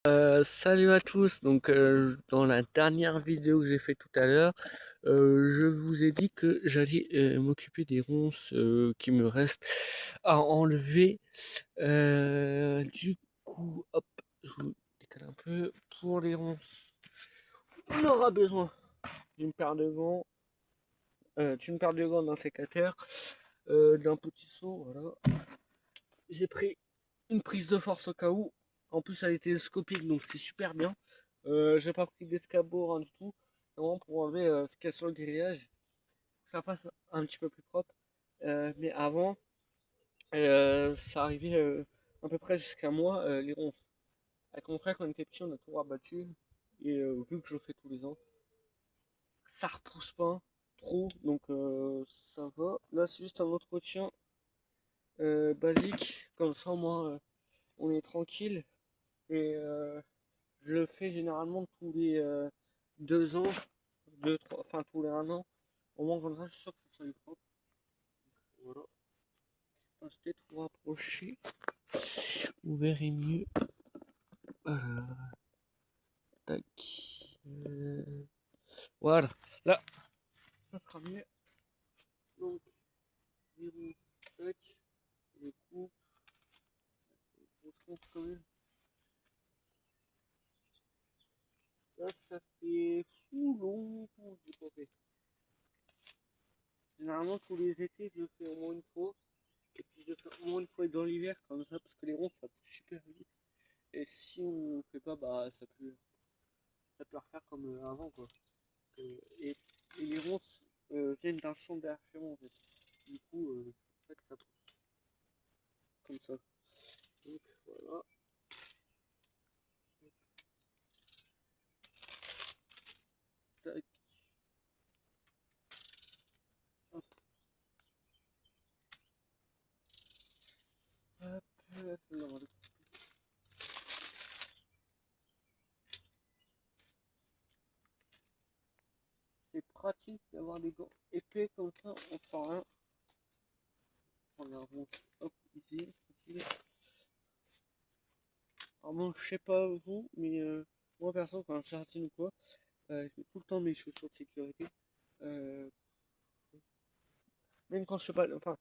Salut à tous, donc dans la dernière vidéo que j'ai fait tout à l'heure, je vous ai dit que j'allais m'occuper des ronces qui me restent à enlever. Du coup, hop, je vous décale un peu. Pour les ronces, on aura besoin d'une paire de gants, d'un sécateur, d'un petit seau, voilà. J'ai pris une prise de force au cas où. En plus, elle est télescopique, donc c'est super bien. J'ai pas pris d'escabeau, rien du tout. C'est vraiment pour enlever ce qu'il y a sur le grillage, que ça fasse un petit peu plus propre. Mais avant, ça arrivait à peu près jusqu'à moi, les ronces. Avec mon frère, quand on était petit, on a tout rabattu. Et vu que je le fais tous les ans, ça repousse pas trop, donc ça va. Là, c'est juste un entretien basique. Comme ça, moi, on est tranquille. Et je le fais généralement tous les 2 ans, enfin tous les 1 an. Au moins comme ça, je suis sûr que ça soit propre. Voilà. Quand j'étais trop rapproché, vous verrez mieux. Voilà. Tac. Voilà. Là, ça sera mieux. Donc, les tac. Les coups. On se compte quand même. Là, ça fait fou longtemps que je l'ai pas fait. Généralement, tous les étés, je le fais au moins une fois. Et puis, je le fais au moins une fois dans l'hiver, comme ça, parce que les ronds, ça pousse super vite. Et si on ne fait pas, bah ça peut refaire comme avant quoi. Et les ronces viennent d'un champ derrière chez moi en fait. Du coup, c'est pour ça que ça pousse comme ça. Donc voilà. Tac. Hop, hop, c'est pratique d'avoir des gants épais comme ça, on sent rien. On les ronces, hop, ici, tranquille. Alors bon, je sais pas vous, mais moi perso quand je jardine ou quoi, je mets tout le temps mes chaussures de sécurité. Euh, même quand je fais pas, enfin,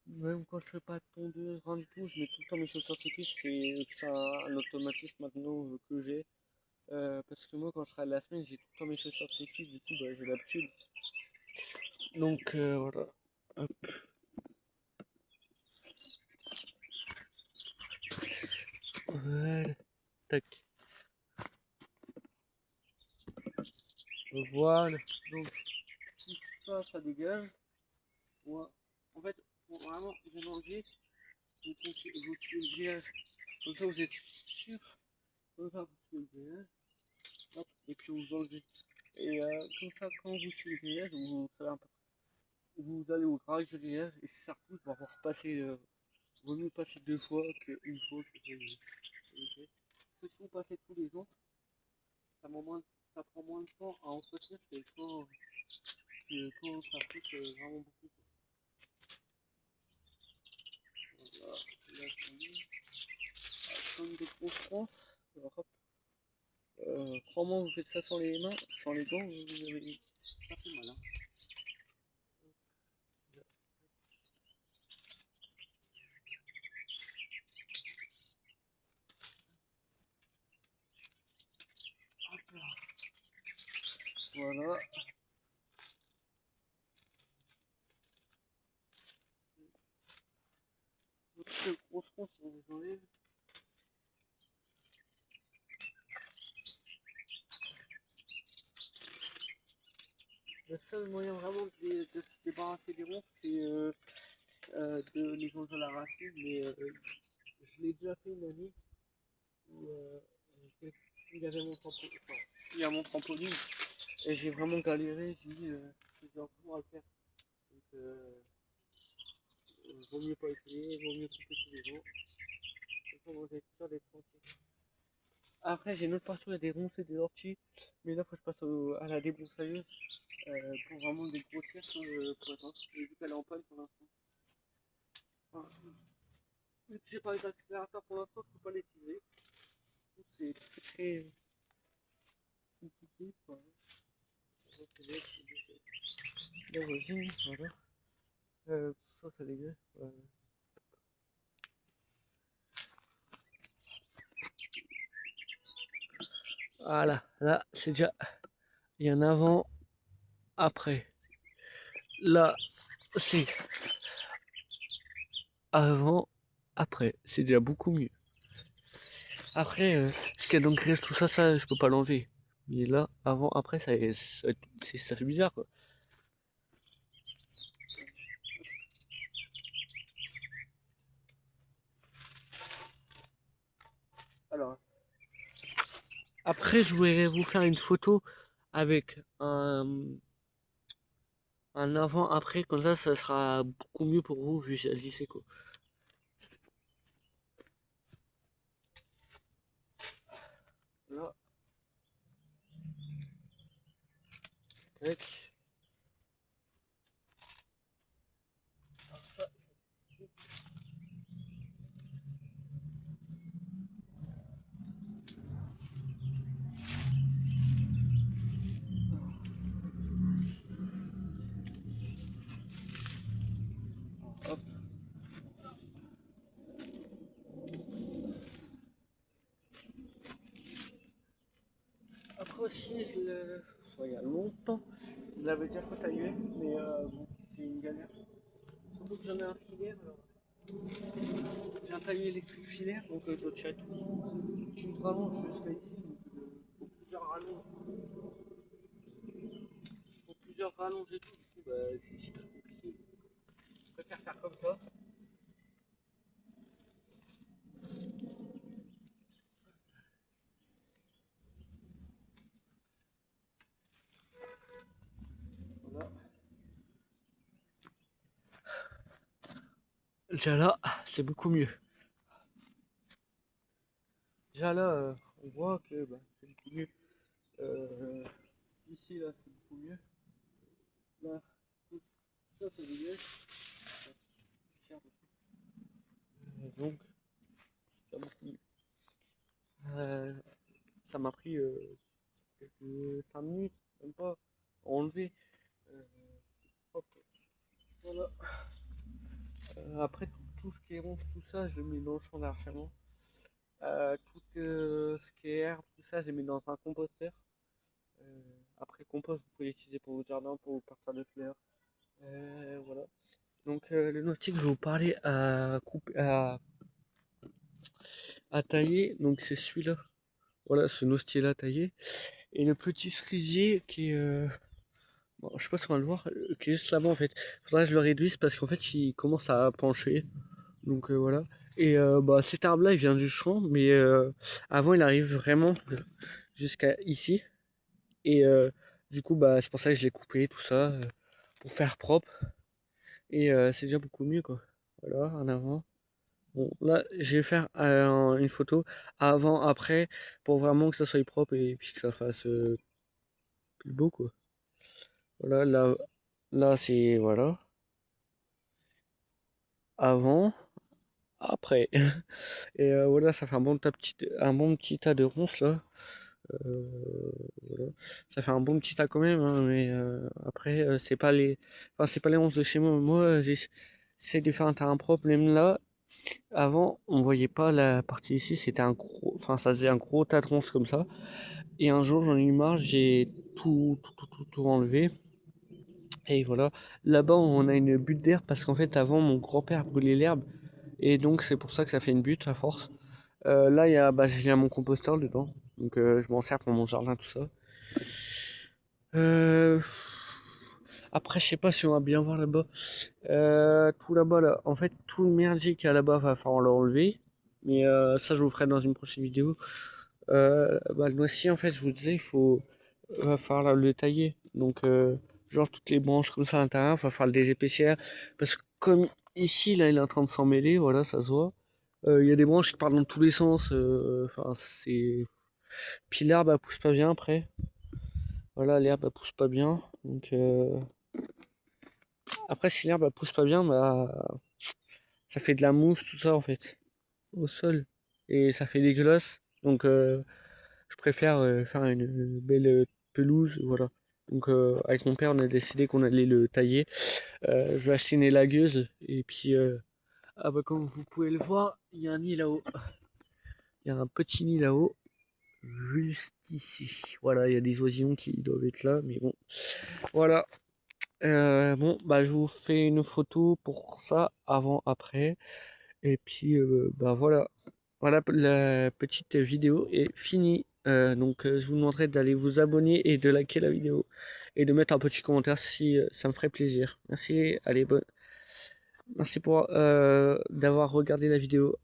même quand je fais pas de tondeuse, rien du tout, je mets tout le temps mes chaussures de sécu, c'est un automatisme maintenant que j'ai. Parce que moi quand je travaille la semaine, j'ai tout le temps mes chaussures de sécu, du coup bah, j'ai l'habitude. Donc voilà. Hop, voilà. Tac. Voilà. Donc tout ça, ça dégage. Ouais. En fait, pour vraiment bien enlever, vous suivez le grillage. Comme ça vous êtes sûr. Comme ça vous suivez le grillage. Hop, et puis vous enlevez. Et comme ça, quand vous suivez le grillage, vous savez un peu. Vous allez au garage de grillage et si ça repousse, bah, vous repassez. Vaut mieux passer 2 fois qu'une fois. Parce que si vous passez tous les ans, ça prend moins de temps à entretenir que quand ça pousse vraiment beaucoup. Voilà, là, comme des grosses France. Alors, hop. 3 mois, vous faites ça sans les mains, sans les gants, vous avez. Ça fait mal. Hein. Hop là. Voilà. Toutes les grosses France, on les enlève. Le seul moyen vraiment de se débarrasser des ronces, c'est de les enlever à la racine, mais je l'ai déjà fait une année où il avait mon trampoline, enfin, il y a mon trampoline, et j'ai vraiment galéré, j'ai mis plusieurs jours à le faire. Donc, vaut mieux pas essayer, vaut mieux couper tous les jours. Comme ça, vous êtes sûr d'être tranquille. Après, j'ai une autre partie où il y a des ronces et des orties, mais là, faut que je passe à la débroussailleuse pour vraiment des grossières pour être et vu qu'elle est en panne pour l'instant. Enfin, vu que j'ai pas les accélérateurs pour l'instant, je peux pas les tirer. c'est très compliqué. Voilà. La voisine, voilà. Ça, c'est dégueu. Voilà, là, c'est déjà. Il y a un avant, après. Là, c'est avant, après. C'est déjà beaucoup mieux. Après, ce qu'il y a dans le grillage, tout ça, ça, je peux pas l'enlever. Mais là, avant, après, ça fait bizarre, quoi. Alors, après, je voudrais vous faire une photo avec un avant-après, comme ça sera beaucoup mieux pour vous visualiser, quoi. Là, tac. Hop. Après aussi, il y a longtemps, je l'avais déjà fait tailler, mais bon, c'est une galère. Surtout que j'en ai un filaire, alors. J'ai un tailleur électrique filaire, donc je dois tirer tout. Tu me rallonges jusqu'à ici, donc faut plusieurs rallonges. Faut plusieurs rallonges et tout, du coup, bah, c'est super compliqué. Je préfère faire comme ça. Voilà. Déjà là, c'est beaucoup mieux. Déjà là, on voit que bah, c'est beaucoup mieux. Euh, Ici, là, c'est beaucoup mieux. Là, ça, c'est mieux. Donc, ça beaucoup mieux. Euh, Ça m'a pris quelques 5 minutes, même pas, à enlever. Euh, Hop, voilà. Après, tout ce qui est ronce, tout ça, je le mets dans le champ d'archement. Tout ce qui est herbe, tout ça, je le mets dans un composteur. Après, compost, vous pouvez l'utiliser pour votre jardin, pour vos parterres de fleurs. Voilà. Donc, le noisetier que je vais vous parler à tailler, donc c'est celui-là. Voilà, ce noisetier-là taillé. Et le petit cerisier qui est. Bon, je sais pas si on va le voir, qui est juste là-bas en fait. Faudrait que je le réduise parce qu'en fait, il commence à pencher. Donc voilà. Et bah, cet arbre-là, il vient du champ, mais avant, il arrive vraiment jusqu'à ici. Et du coup, bah, c'est pour ça que je l'ai coupé, tout ça, pour faire propre. Et c'est déjà beaucoup mieux, quoi. Voilà, en avant. Bon, là, je vais faire une photo avant, après, pour vraiment que ça soit propre et puis que ça fasse plus beau, quoi. Voilà, là c'est, voilà, avant, après. Et voilà, ça fait un bon petit tas de ronces, là. Euh, voilà. Ça fait un bon petit tas quand même, hein, mais après, c'est pas les ronces de chez moi. Moi, j'essaie de faire un terrain propre. Même là, avant, on voyait pas la partie ici, ça faisait un gros tas de ronces comme ça. Et un jour, j'en ai eu marre, j'ai tout enlevé. Et voilà, là-bas, on a une butte d'herbe parce qu'en fait, avant, mon grand-père brûlait l'herbe. Et donc, c'est pour ça que ça fait une butte à force. Là, j'ai mon composteur dedans. Donc, je m'en sers pour mon jardin, tout ça. Euh, Après, je sais pas si on va bien voir là-bas. Tout là-bas, là. En fait, tout le merdier qu'il y a là-bas, va falloir l'enlever. Mais ça, je vous ferai dans une prochaine vidéo. Bah, le noisetier, en fait, je vous disais, va falloir le tailler. Donc, genre toutes les branches comme ça à l'intérieur, va falloir le désépaissir. Parce que comme ici, là, il est en train de s'en mêler, voilà, ça se voit. Il y a des branches qui partent dans tous les sens. Enfin, c'est. Puis l'herbe, elle pousse pas bien après. Voilà, l'herbe, elle pousse pas bien. Donc, après, si l'herbe, elle pousse pas bien, bah, ça fait de la mousse, tout ça, en fait, au sol. Et ça fait des glaces. Donc, je préfère faire une belle pelouse, voilà. Donc avec mon père, on a décidé qu'on allait le tailler. Je vais acheter une élagueuse et puis ah bah comme vous pouvez le voir, il y a un nid là-haut. Il y a un petit nid là-haut, juste ici. Voilà, il y a des oisillons qui doivent être là, mais bon. Voilà. Bon, bah je vous fais une photo pour ça, avant, après. Et puis bah voilà. Voilà, la petite vidéo est finie. Donc je vous demanderai d'aller vous abonner et de liker la vidéo. Et de mettre un petit commentaire si ça me ferait plaisir. Merci, allez, merci pour d'avoir regardé la vidéo.